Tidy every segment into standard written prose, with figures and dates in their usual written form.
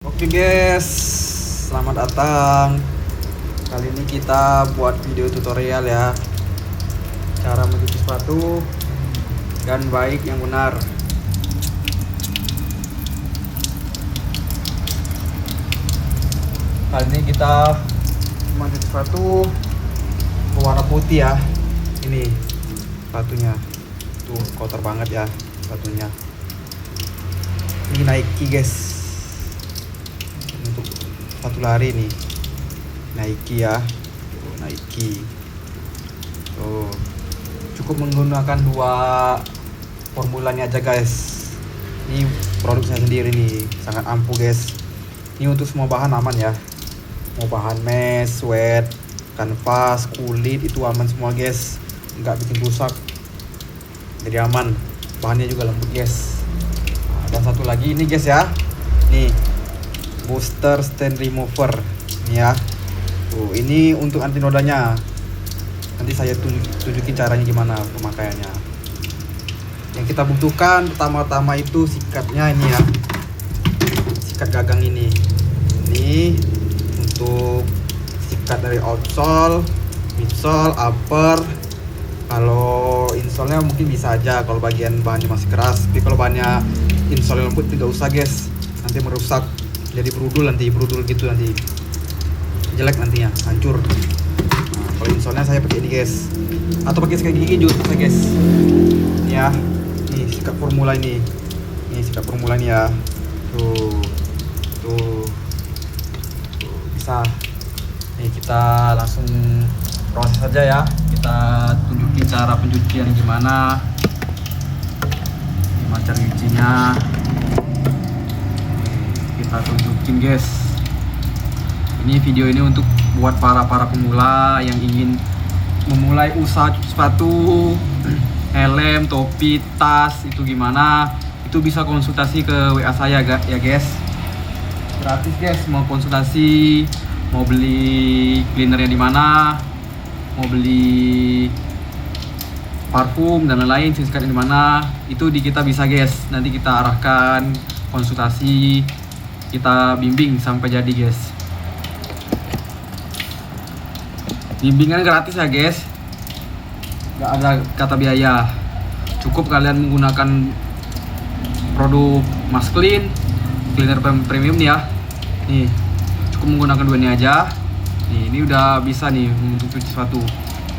Oke guys, selamat datang. Kali ini kita buat video tutorial ya, cara mencuci sepatu dan baik yang benar. Kali ini kita mencuci sepatu berwarna putih ya. Ini sepatunya, tuh kotor banget ya sepatunya. Ini Nike guys, untuk sepatu lari nih, Nike ya, tuh, Nike. Tuh, cukup menggunakan dua formulanya aja guys. Ini produk saya sendiri nih, sangat ampuh guys. Ini untuk semua bahan aman ya, mau bahan mesh, sweat, kanvas, kulit itu aman semua guys, nggak bikin rusak, jadi aman. Bahannya juga lembut guys. Dan satu lagi ini guys ya, nih booster stain remover nih ya. Tuh, ini untuk anti nodanya. Nanti saya tunjukin caranya gimana pemakaiannya. Yang kita butuhkan pertama-tama itu sikatnya ini ya, sikat gagang ini. Ini untuk sikat dari outsole, midsole, upper. Kalau insole-nya mungkin bisa aja kalau bagian bahannya masih keras. Tapi kalau bahannya insole lembut tidak usah guys, nanti merusak, jadi berudul gitu, nanti jelek nantinya, hancur. Nah, kalau insole-nya saya pakai ini guys, atau pakai sikat gigi juga bisa guys. Ini ya, nih sikat formula ini, sikat formula ini ya. Tuh bisa. Nih kita langsung proses saja ya, kita tunjukin cara pencucian gimana cara nyucinya. Kita tunjukin guys, ini video ini untuk buat para pemula yang ingin memulai usaha cuci sepatu, helm, topi, tas, itu gimana, itu bisa konsultasi ke WA saya ya guys, gratis guys. Mau konsultasi, mau beli cleanernya di mana, mau beli parfum dan lain-lain, sikat di mana, itu di kita bisa guys. Nanti kita arahkan, konsultasi, kita bimbing sampai jadi guys. Bimbingan gratis ya guys, nggak ada kata biaya. Cukup kalian menggunakan produk Mas Clean, cleaner premium nih ya. Nih, cukup menggunakan dua ini aja. Nih, ini udah bisa nih untuk cuci sepatu.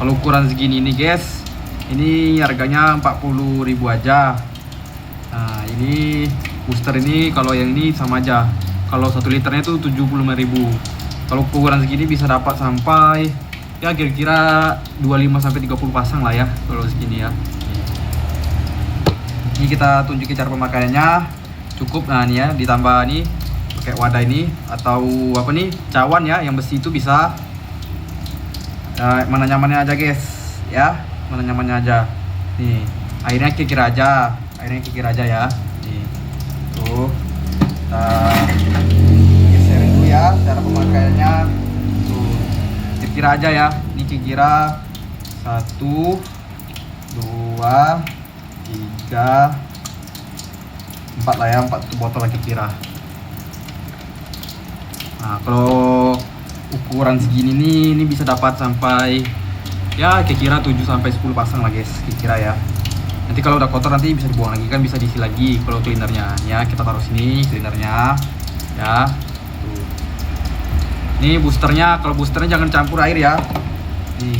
Kalau ukuran segini ini guys, ini harganya 40.000 aja. Nah, ini booster ini kalau yang ini sama aja. Kalau 1 liternya itu 75.000. Kalau ukuran segini bisa dapat sampai ya kira-kira 25 sampai 30 pasang lah ya kalau segini ya. Ini kita tunjukin cara pemakaiannya. Cukup, nah ini ya, ditambah nih pakai wadah ini atau apa nih, cawan ya, yang besi itu bisa. Nah, mana nyamannya aja guys ya, mana nyamannya aja. Nih, airnya kikir aja ya. Nih, tuh kita geserin dulu ya cara pemakaiannya. Tuh, kikir aja ya. Ini kira 1, 2, 3, 4 lah ya, 4 botol lagi kira. Nah, kalau ukuran segini nih, ini bisa dapat sampai ya kira-kira 7 sampai 10 pasang lah guys, kira-kira ya. Nanti kalau udah kotor nanti bisa dibuang lagi kan, bisa diisi lagi kalau cleanernya. Ya, kita taruh sini cleanernya ya. Tuh. Ini boosternya, kalau boosternya jangan campur air ya. Nih,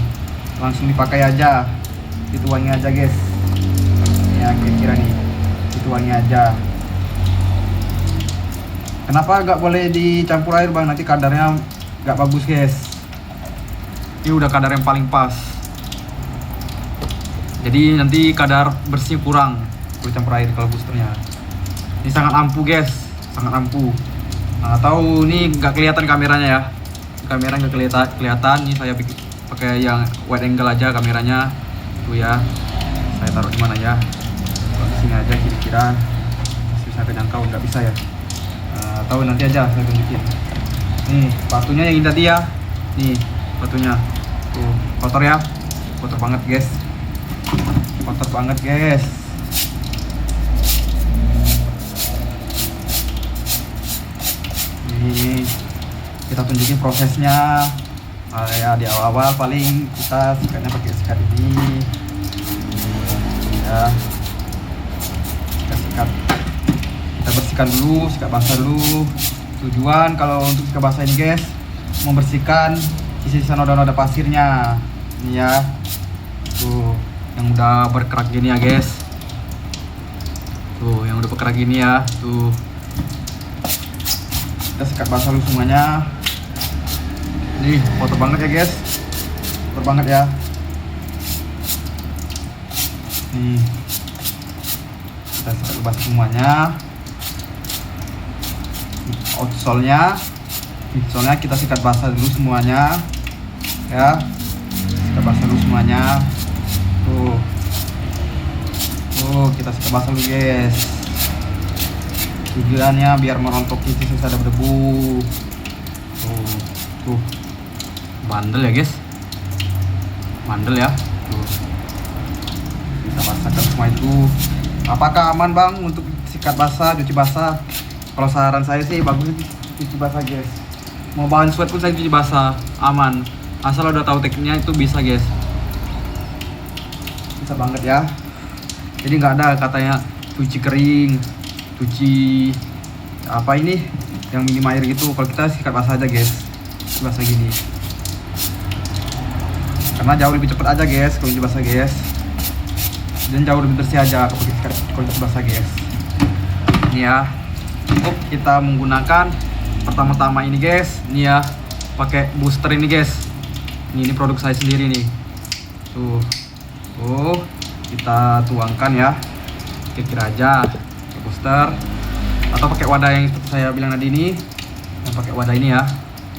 langsung dipakai aja. Dituangin aja guys. Ya, kira-kira nih. Dituangin aja. Kenapa nggak boleh dicampur air bang? Nanti kadarnya nggak bagus guys. Ini udah kadar yang paling pas. Jadi nanti kadar bersih kurang kalau campur air kalau boosternya. Ini sangat ampuh guys, sangat ampuh. Nah, tahu ini nggak kelihatan kameranya ya. Kamera nggak kelihatan. Ini saya pakai yang wide angle aja kameranya. Tuh ya. Saya taruh di mana ya? Di sini aja kira-kira. Masih bisa kejangkau, nggak bisa ya. Tahu nanti aja saya tunjukin. Nih sepatunya yang ini tadi ya. Nih sepatunya. Tuh kotor ya, kotor banget guys. Kotor banget guys. kita tunjukin prosesnya. Ya di awal-awal paling kita sikatnya pakai sikat ini ya, sikat kita bersihkan dulu, sikat basah dulu. Tujuan kalau untuk sikat basah ini guys, membersihkan sisa-sisa noda-noda pasirnya ini ya, tuh yang udah berkerak gini ya guys, tuh yang udah berkerak gini ya, tuh kita sikat basah dulu semuanya. Nih kotor banget ya guys, kotor banget ya. Nih kita sikat basah semuanya. Outsole-nya kita sikat basah dulu semuanya ya, sikat basah dulu semuanya. Tuh kita sikat basah dulu guys, tujuannya biar merontokin sisa ada berdebu. Tuh bandel ya guys, bandel ya. Tuh kita basahkan semua itu. Apakah aman bang untuk sikat basah, cuci basah? Kalau saran saya sih bagus cuci basah guys. Mau bahan sweat pun saya cuci basah, aman. Asal udah tahu tekniknya itu bisa guys. Bisa banget ya. Jadi nggak ada katanya cuci kering, cuci apa ini yang minim air gitu. Kalau kita sikat basah aja guys, basah gini. Karena jauh lebih cepat aja guys kalau cuci basah guys. Dan jauh lebih bersih aja kalau cuci basah guys. Ini ya. Cukup kita menggunakan pertama-tama ini guys, ini ya pakai booster ini guys. Ini produk saya sendiri nih. Tuh kita tuangkan ya, kira-kira aja pakai booster atau pakai wadah yang seperti saya bilang tadi ini, yang pakai wadah ini ya.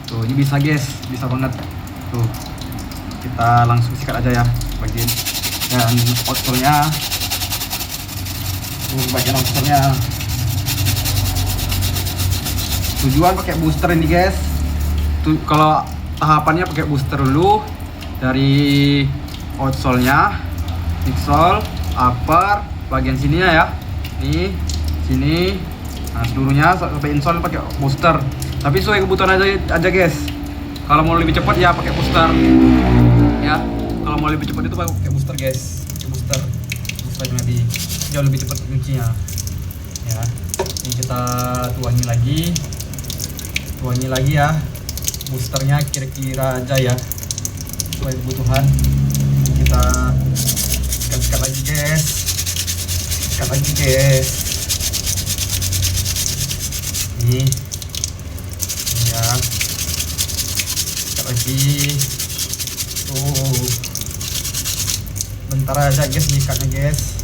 Tuh ini bisa guys, bisa banget. Tuh kita langsung sikat aja ya bagian dan outsole-nya. Tuh bagian outsole-nya. Tujuan pakai booster ini guys, tuh kalau tahapannya pakai booster dulu dari outsole-nya, midsole, upper, bagian sininya ya, nih sini, nah seluruhnya sampai insole pakai booster. Tapi sesuai kebutuhan aja guys. Kalau mau lebih cepat ya pakai booster ya. Kalau mau lebih cepat itu pakai booster guys, pakai booster lebih jauh lebih cepat nyucinya ya. Ini kita tuangi lagi ya, boosternya kira-kira aja ya sesuai kebutuhan. Kita sikat lagi guys, ini ya, sikat lagi. Tuh bentar aja guys nyikatnya guys,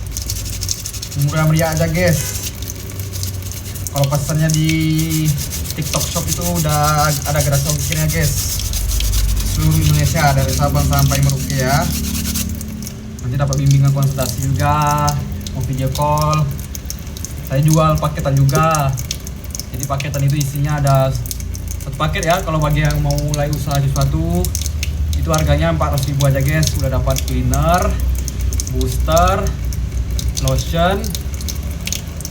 murah meriah aja guys. Kalau pesannya di TikTok Shop itu udah ada gratis ongkirnya guys, seluruh Indonesia dari Sabang sampai Merauke ya. Nanti dapat bimbingan konsultasi juga, mau video call. Saya jual paketan juga. Jadi paketan itu isinya ada satu paket ya. Kalau bagi yang mau mulai usaha sesuatu itu harganya 400.000 aja guys. Udah dapat cleaner, booster, lotion,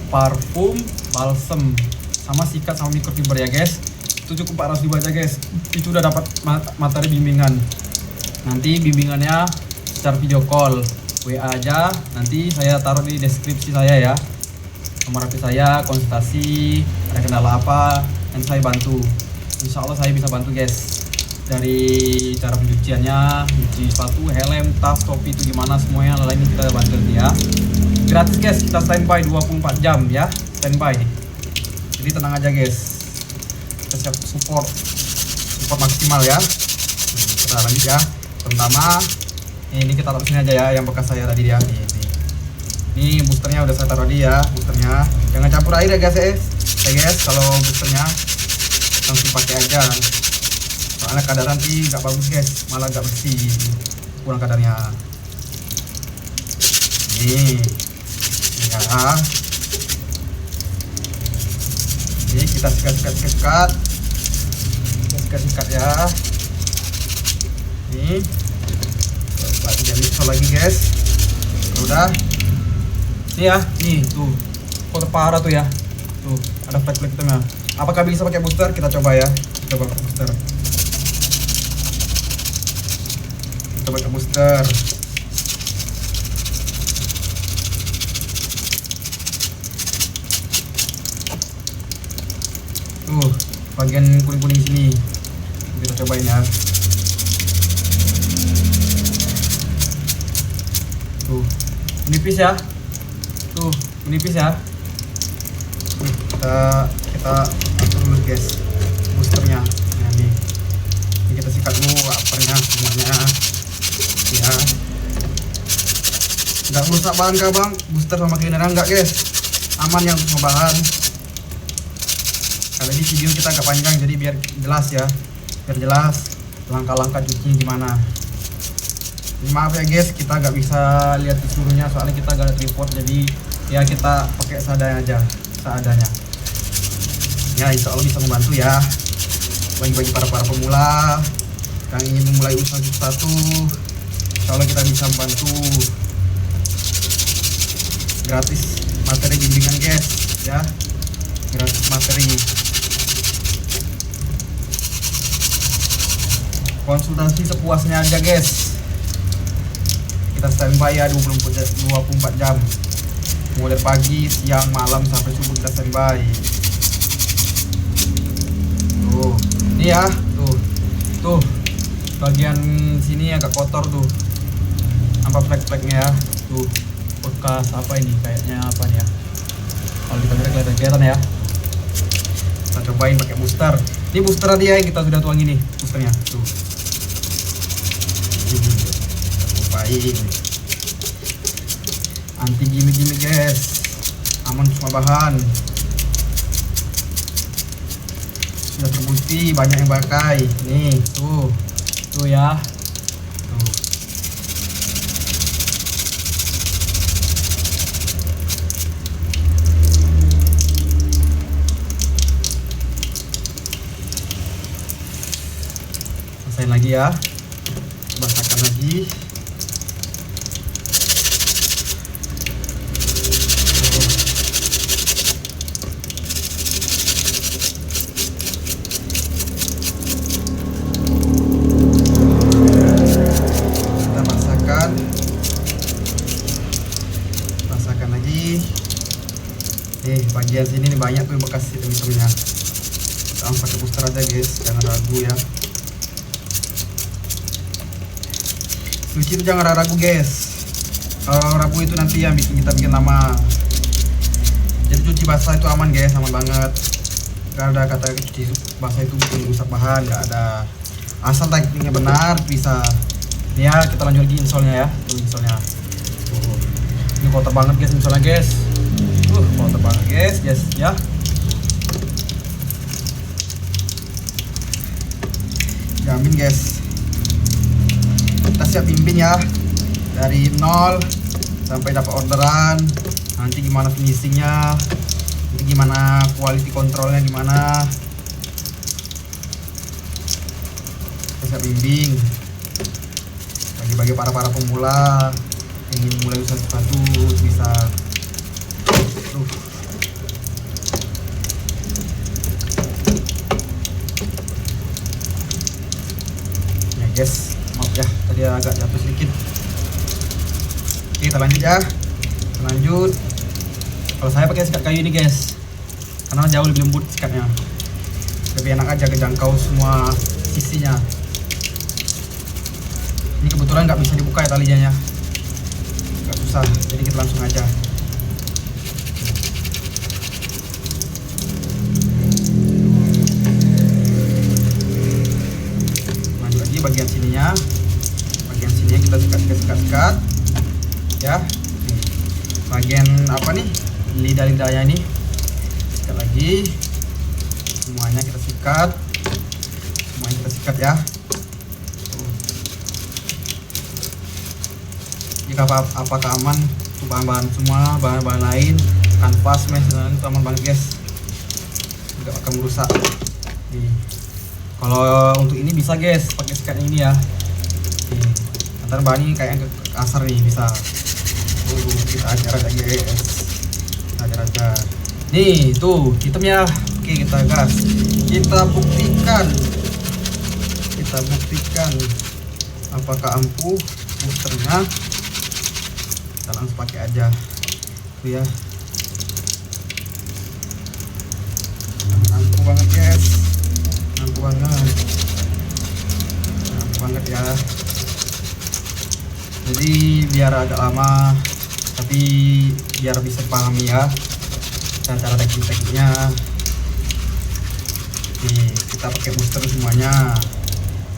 parfum, balsem, sama sikat sama microfiber ya guys. Itu cukup 400.000 aja guys. Itu udah dapat materi bimbingan. Nanti bimbingannya secara video call, WA aja. Nanti saya taruh di deskripsi saya ya, nomor HP saya, konsultasi, ada kendala apa, dan saya bantu. Insya Allah saya bisa bantu guys. Dari cara pencuciannya, cuci sepatu, helm, tas, topi itu gimana semuanya lainnya kita bantu ya. Gratis guys, kita standby 24 jam ya, standby. Jadi tenang aja guys, kita siap support maksimal ya. Kita lanjut ya. Pertama ini kita taruh sini aja ya, yang bekas saya tadi ya. Ini boosternya udah saya taruh di ya, boosternya. Jangan campur air ya guys guys. Kalau boosternya langsung pakai aja. Soalnya kadar nanti nggak bagus guys, malah nggak bersih, kurang kadarnya. Ini ya. Ini kita sikat ya. Ini jadi lagi guys. Udah. Ini ya, nih tuh kotor parah tuh ya. Tuh ada flek-flek tengah. Apakah bisa pakai booster? Kita coba ya. Coba pakai booster. Kita pakai booster. Tuh, bagian kuning-kuning sini. Kita cobain ya. Tuh, menipis ya. Tuh, menipis ya. Kita atur dulu guys boosternya. Nah, ini kita sikat dulu uppernya semuanya ya. Nggak merusak bahan kah bang? Booster sama cleaner enggak guys, aman yang semua bahan. Kali ini video kita agak panjang jadi biar jelas ya, biar jelas langkah-langkah cucinya gimana. Maaf ya guys, kita nggak bisa lihat seluruhnya soalnya kita nggak ada tripod, jadi ya kita pakai seadanya aja, seadanya. Ya insya Allah bisa membantu ya bagi para pemula yang ingin memulai usaha sesuatu. Insya Allah kita bisa membantu, gratis materi bimbingan guys ya, gratis materi konsultasi sepuasnya aja guys. Kita standby ya 24 jam, mulai pagi, siang, malam sampai subuh kita standby. Tuh, ini ya, tuh bagian sini agak kotor tuh, nampak flek-fleknya ya. Tuh bekas apa ini, kayaknya apa nih ya, kalau di kamera kelihatan ya. Kita cobain pakai booster. Ini booster dia yang kita sudah tuangin nih, boosternya tuh. Kita cobain, anti gimmick guys, aman semua bahan. Sudah terbukti banyak yang pakai nih, tuh ya, tuh. Selesai lagi ya, basahkan lagi. Nih bagian sini nih banyak tuh bekas hitam-hitamnya. Kita langsung pakai booster aja guys, jangan ragu ya. Cuci itu jangan ragu guys. Kalau ragu itu nanti yang bikin kita bikin lama. Jadi cuci basah itu aman guys, aman banget. Gak ada kata cuci basah itu bikin rusak bahan, gak ada. Asal tekniknya benar bisa. Nih ya, kita lanjut lagi insolnya ya. Tuh insolnya. Tuh. Ini kotor banget guys insolnya guys. Kotor banget guys, ya. Jamin guys. Kita siap bimbing ya, dari nol sampai dapat orderan. Nanti gimana finishingnya, nanti gimana quality controlnya gimana. Kita siap bimbing bagi para pemula yang ingin mulai usaha sepatu bisa. Ya guys, maaf ya tadi agak jatuh sedikit. Oke, kita lanjut ya. Kalau saya pakai sikat kayu ini guys, karena jauh lebih lembut sikatnya, lebih enak aja kejangkau semua sisinya. Ini kebetulan nggak bisa dibuka ya talinya ya, nggak susah, jadi kita langsung aja. Bagian sininya kita sikat ya. Nih, bagian apa nih, lidah-lidahnya ini sikat lagi, semuanya kita sikat ya. Jika apakah aman untuk bahan-bahan semua, bahan-bahan lain, kanvas, mesh dan lain itu aman banget guys, tidak akan merusak. Nih, kalau untuk ini bisa guys pakai sikatnya ini ya. Ntar bahan ini kayak kasar nih, bisa. Kita ajar aja guys, kita ajar aja. Nih tuh hitam ya. Oke, kita gas, kita buktikan. buktikan apakah ampuh boosternya. Kita langsung pakai aja tuh ya. Ampuh banget guys, ampuh banget ya. Jadi biar agak lama tapi biar bisa pahami ya cara tekniknya. Nih kita pakai booster semuanya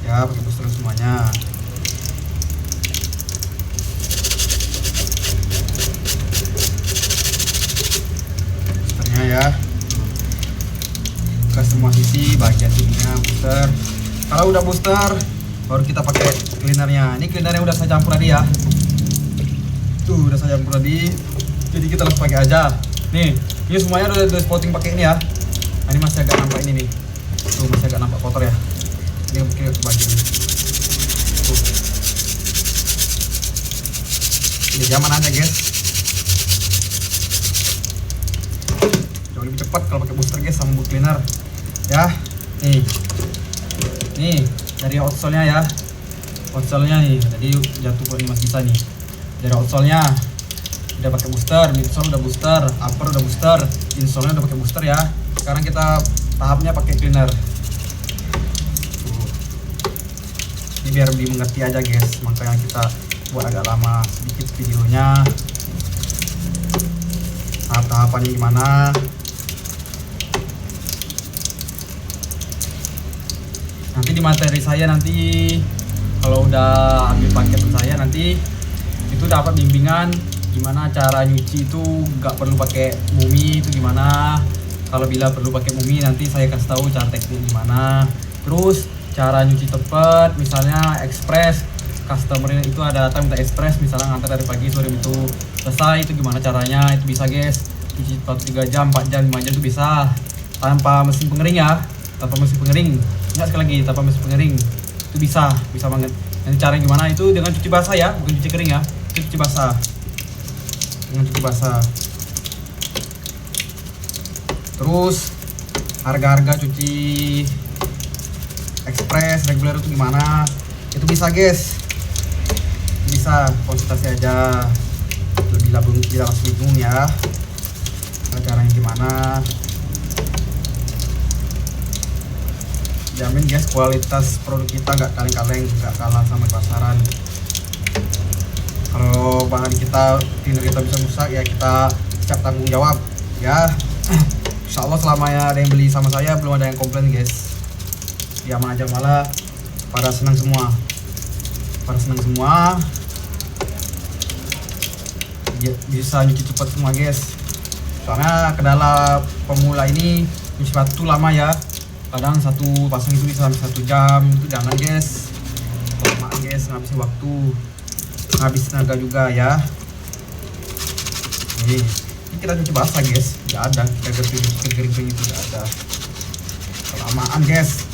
ya, pakai booster semuanya. Boosternya ya ke semua sisi bagian sininya booster. Kalau udah booster baru kita pakai cleanernya. Ini cleanernya udah saya campur tadi ya. Tuh udah saya campur tadi. Jadi kita langsung pakai aja. Nih, ini semuanya udah spotting pakai ini ya. Nah, ini masih agak nampak ini nih. Tuh masih agak nampak kotor ya. Ini pakai bagian ini. Tuh. Ini zaman aja guys. Jauh lebih cepat kalau pakai booster guys sama boot cleaner. Ya, nih dari outsole-nya ya. Outsole-nya nih, tadi jatuh ke ini Mas Bisa nih. Dari outsole-nya udah pakai booster, midsole udah booster, upper udah booster, insole-nya udah pakai booster ya. Sekarang kita tahapnya pakai cleaner. Tuh. Ini biar dimengerti aja guys, makanya kita buat agak lama sedikit videonya. Tahap-tahapannya gimana? Nanti di materi saya nanti kalau udah ambil paket saya nanti itu dapat bimbingan gimana cara nyuci itu, nggak perlu pakai mumi itu gimana. Kalau bila perlu pakai mumi nanti saya kasih tahu cara teknik gimana. Terus cara nyuci cepat, misalnya express, customer itu ada datang minta express, misalnya ngantar dari pagi sore itu selesai, itu gimana caranya, itu bisa guys. Cuci 3 jam, 4 jam, 5 jam itu bisa tanpa mesin pengering ya, tanpa mesin pengering. Ingat sekali lagi, tanpa mesin pengering itu bisa banget. Nanti caranya gimana itu dengan cuci basah ya, bukan cuci kering ya, itu cuci basah, dengan cuci basah. Terus harga-harga cuci express reguler itu gimana, itu bisa guys, bisa konsultasi aja. Bila masih bingung ya caranya gimana, jamin guys kualitas produk kita nggak kaleng-kaleng, nggak kalah sama pasaran. Kalau bahan kita cleaner kita bisa rusak ya kita siap tanggung jawab ya. Insya Allah selama ada yang beli sama saya belum ada yang komplain guys. Ya aman aja, malah pada senang semua, bisa nyuci cepat semua guys. Soalnya kendala pemula ini nyuci sepatu lama ya. Kadang satu pasang itu bisa sampai 1 jam, itu jangan guys. Kelamaan guys, ngabisin waktu, ngabisin tenaga juga ya. Ini kita cuci basah guys, nggak ada kita ganti kering itu, nggak ada. Kelamaan guys,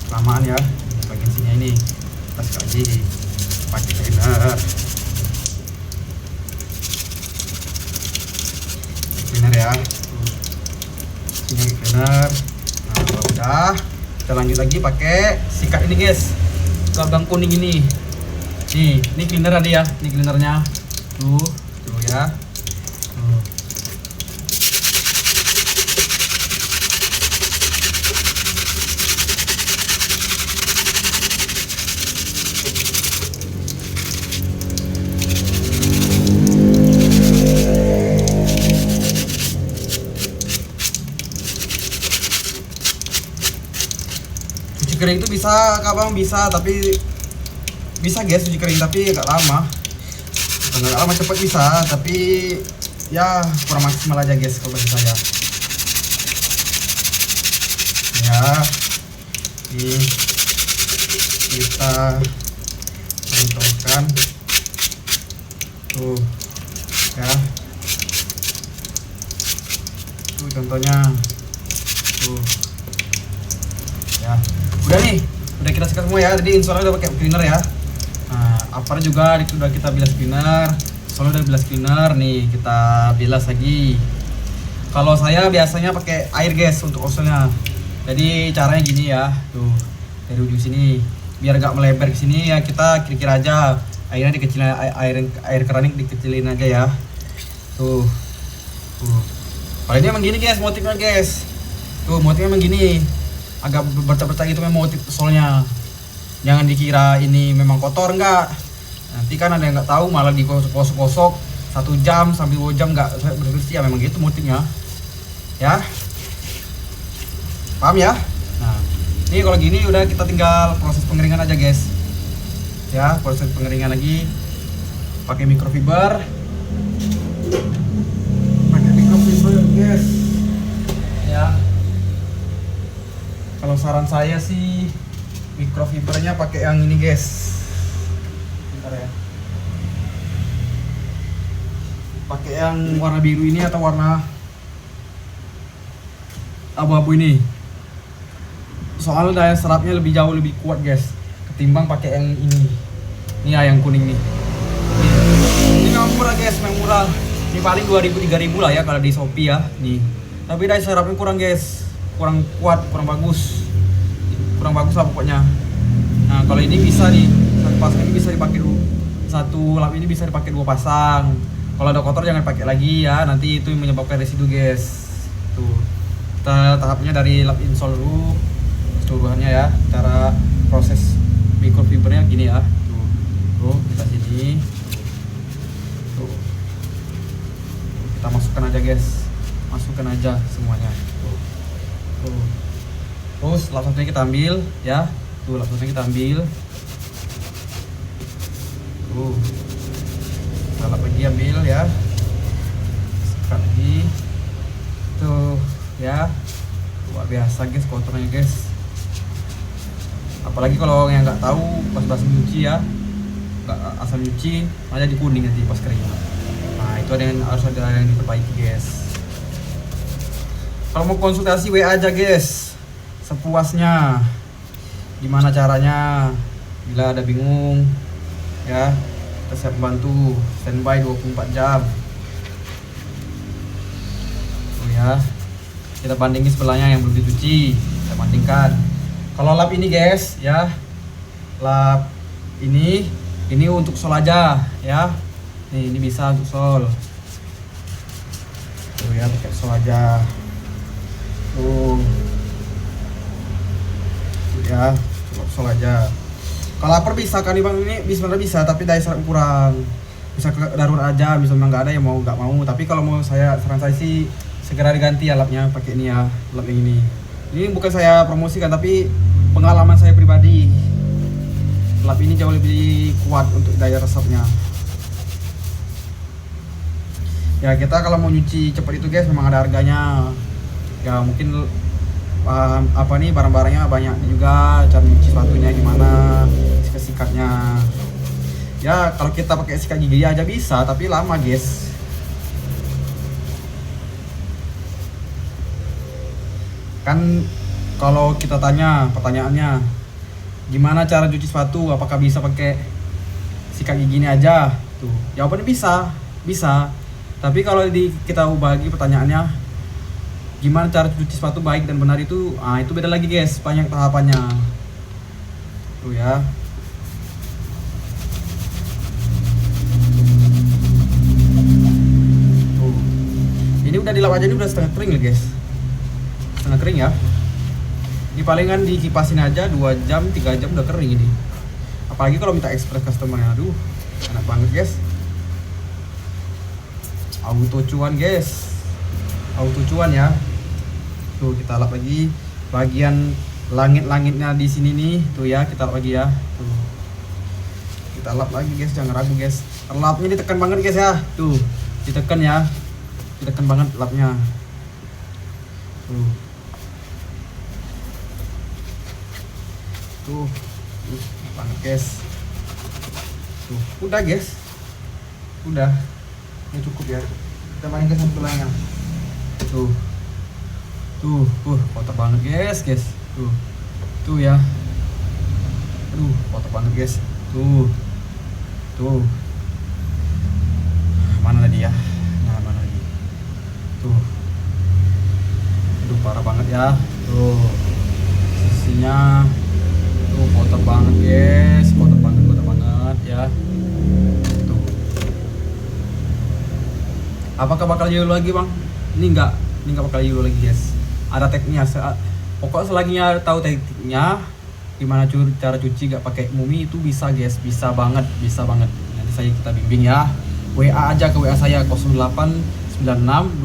kelamaan ya. Bagian sini ini kita sekali pakai cleaner ya. Ini cleaner. Nah, kalau udah kita lanjut lagi pakai sikat ini guys, gagang kuning ini. Ini cleaner ada ya, ini cleanernya. Tuh ya. Kering itu bisa kabang, bisa, tapi bisa guys cuci kering tapi agak lama, cepat bisa tapi ya kurang maksimal aja guys kalau bagi saya ya. Ini kita contohkan tuh ya, tuh contohnya tuh ya. Udah nih, udah kita sikat semua ya. Jadi insole udah pakai cleaner ya. Nah, upper juga udah kita bilas cleaner, sole udah bilas cleaner. Nih kita bilas lagi. Kalau saya biasanya pakai air guys untuk outsole-nya. Jadi caranya gini ya, tuh dari ujung sini biar gak melebar ke sini ya, kita kira-kira aja airnya dikecilin, air kerannya dikecilin aja ya. Tuh. Kalau ini emang gini guys motifnya guys. Tuh motifnya emang gini. Agak bercak-bercak gitu memang motif solnya. Jangan dikira ini memang kotor, enggak. Nanti kan ada yang nggak tahu malah digosok-gosok 1 jam sampai 2 jam nggak bersih ya, memang gitu motifnya. Ya. Paham ya? Nah, ini kalau gini udah kita tinggal proses pengeringan aja guys. Ya, proses pengeringan lagi pakai microfiber. Pakai microfiber guys. Ya. Kalau saran saya sih microfibernya pakai yang ini guys. Bentar ya. Pakai yang warna biru ini atau warna abu-abu ini. Soalnya daya serapnya jauh lebih kuat guys ketimbang pakai yang ini. Ini ya yang kuning nih. Ini memang murah guys, memang murah. Ini paling 2.000-3.000 lah ya kalau di Shopee ya. Nih. Tapi daya serapnya kurang guys. Kurang kuat, kurang bagus. Kurang bagus lah pokoknya. Nah, kalau ini bisa nih. Satu pasang ini bisa dipakai satu lap ini bisa dipakai 2 pasang. Kalau ada kotor jangan pakai lagi ya. Nanti itu menyebabkan residu guys. Tuh. Kita tahapnya dari lap install dulu keseluruhannya ya, cara proses microfibernya gini ya. Tuh kita sini tuh kita masukkan aja guys, masukkan aja semuanya tuh. Terus lap satunya kita ambil ya, tuh lap satunya kita ambil tuh, kita lap lagi ambil ya, masukkan lagi tuh ya. Luar biasa guys kotornya guys, apalagi kalau yang nggak tahu pas basah nyuci ya, nggak asal nyuci malah jadi kuning nanti pas kering. Nah itu harus ada yang diperbaiki guys. Kalau mau konsultasi WA aja guys, sepuasnya. Gimana caranya? Bila ada bingung ya, kita siap bantu, standby 24 jam. Tuh ya, kita bandingin sebelahnya yang belum dicuci, kita bandingkan. Kalau lap ini guys ya, lap ini untuk sol aja ya. Nih ini bisa untuk sol. Tuh ya, pakai sol aja. Tuh ya, sol aja. Kalau lapar bisa kan ini sebenarnya bisa, tapi daya serap kurang. Bisa darurat aja, bisa memang nggak ada yang mau nggak mau. Tapi kalau mau saran saya sih segera diganti ya lapnya, pakai ini ya, lap yang ini. Ini bukan saya promosikan tapi pengalaman saya pribadi. Lap ini jauh lebih kuat untuk daya resapnya. Ya kita kalau mau nyuci cepat itu guys memang ada harganya. Ya mungkin apa nih barang-barangnya banyak juga, cara nyuci sepatunya gimana, sikatnya. Ya kalau kita pakai sikat gigi aja bisa, tapi lama guys. Kan kalau kita tanya pertanyaannya gimana cara cuci sepatu, apakah bisa pakai sikat gigi ini aja? Tuh jawabannya bisa. Tapi kalau kita ubah lagi pertanyaannya, gimana cara cuci sepatu baik dan benar itu, itu beda lagi guys, banyak tahapannya. Tuh ya. Tuh. Ini udah dilap aja, ini udah setengah kering ya guys. Setengah kering ya. Ini palingan dikipasin aja 2 jam 3 jam udah kering ini. Apalagi kalau minta express customer-nya, aduh enak banget guys. Auto cuan guys, auto cuan ya. Tuh kita lap lagi bagian langit-langitnya di sini nih, tuh ya kita lap lagi ya. Tuh kita lap lagi guys, jangan ragu guys. Lapnya ditekan banget guys ya, tuh ditekan ya, ditekan banget lapnya. Tuh banget guys. Tuh udah guys, udah ini cukup ya. Kita main ke satu lainnya. Tuh kotor banget guys. Tuh ya, aduh kotor banget guys. Tuh mana lagi ya, mana lagi. Tuh aduh parah banget ya. Tuh mesinnya tuh kotor banget guys, kotor banget ya. Tuh. Apakah bakal yellow lagi bang? Ini nggak bakal yellow lagi guys. Ada tekniknya. Pokok selaginya tahu tekniknya gimana cara cuci gak pakai mumi itu bisa guys, bisa banget. Nanti kita bimbing ya. WA aja ke WA saya 0896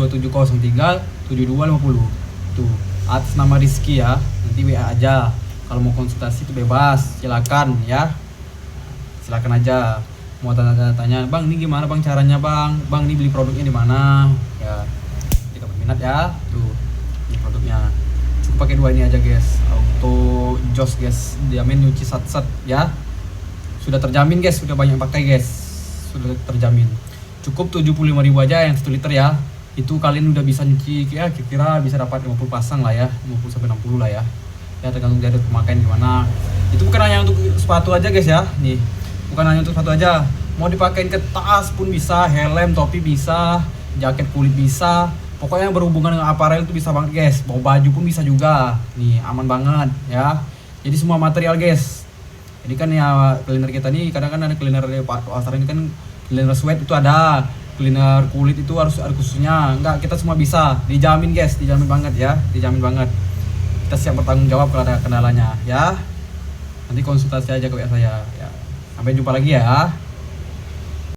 2703 7250. Tuh, atas nama Rizky ya. Nanti WA aja. Kalau mau konsultasi itu bebas, silakan ya. Silakan aja. Mau tanya-tanya, "Bang, ini gimana Bang caranya, Bang? Bang, ini beli produknya di mana?" Ya. Jika berminat ya. Tuh, ini produknya. Cukup pakai dua ini aja, guys. Auto Jos, guys. Diamin nyuci sat-sat ya. Sudah terjamin, guys. Sudah banyak pakai, guys. Sudah terjamin. Cukup 75.000 aja yang 1 liter ya. Itu kalian udah bisa nyuci ya, kira-kira bisa dapat 50 pasang lah ya. 50 sampai 60 lah ya. Ya tergantung dari pemakaian gimana. Itu bukan hanya untuk sepatu aja guys ya. Nih, bukan hanya untuk sepatu aja. Mau dipakein ke tas pun bisa, helm, topi bisa, jaket kulit bisa. Pokoknya yang berhubungan dengan aparel itu bisa banget guys. Bawa baju pun bisa juga. Nih, aman banget ya. Jadi semua material guys. Jadi kan ya cleaner kita nih kadang kan ada cleaner di pasar ini kan cleaner sweat itu ada. Cleaner kulit itu harus ada khususnya. Enggak, kita semua bisa. Dijamin guys, dijamin banget ya. Dijamin banget. Kita siap bertanggung jawab kalau ada kendalanya ya. Nanti konsultasi aja ke WA saya ya. Sampai jumpa lagi ya.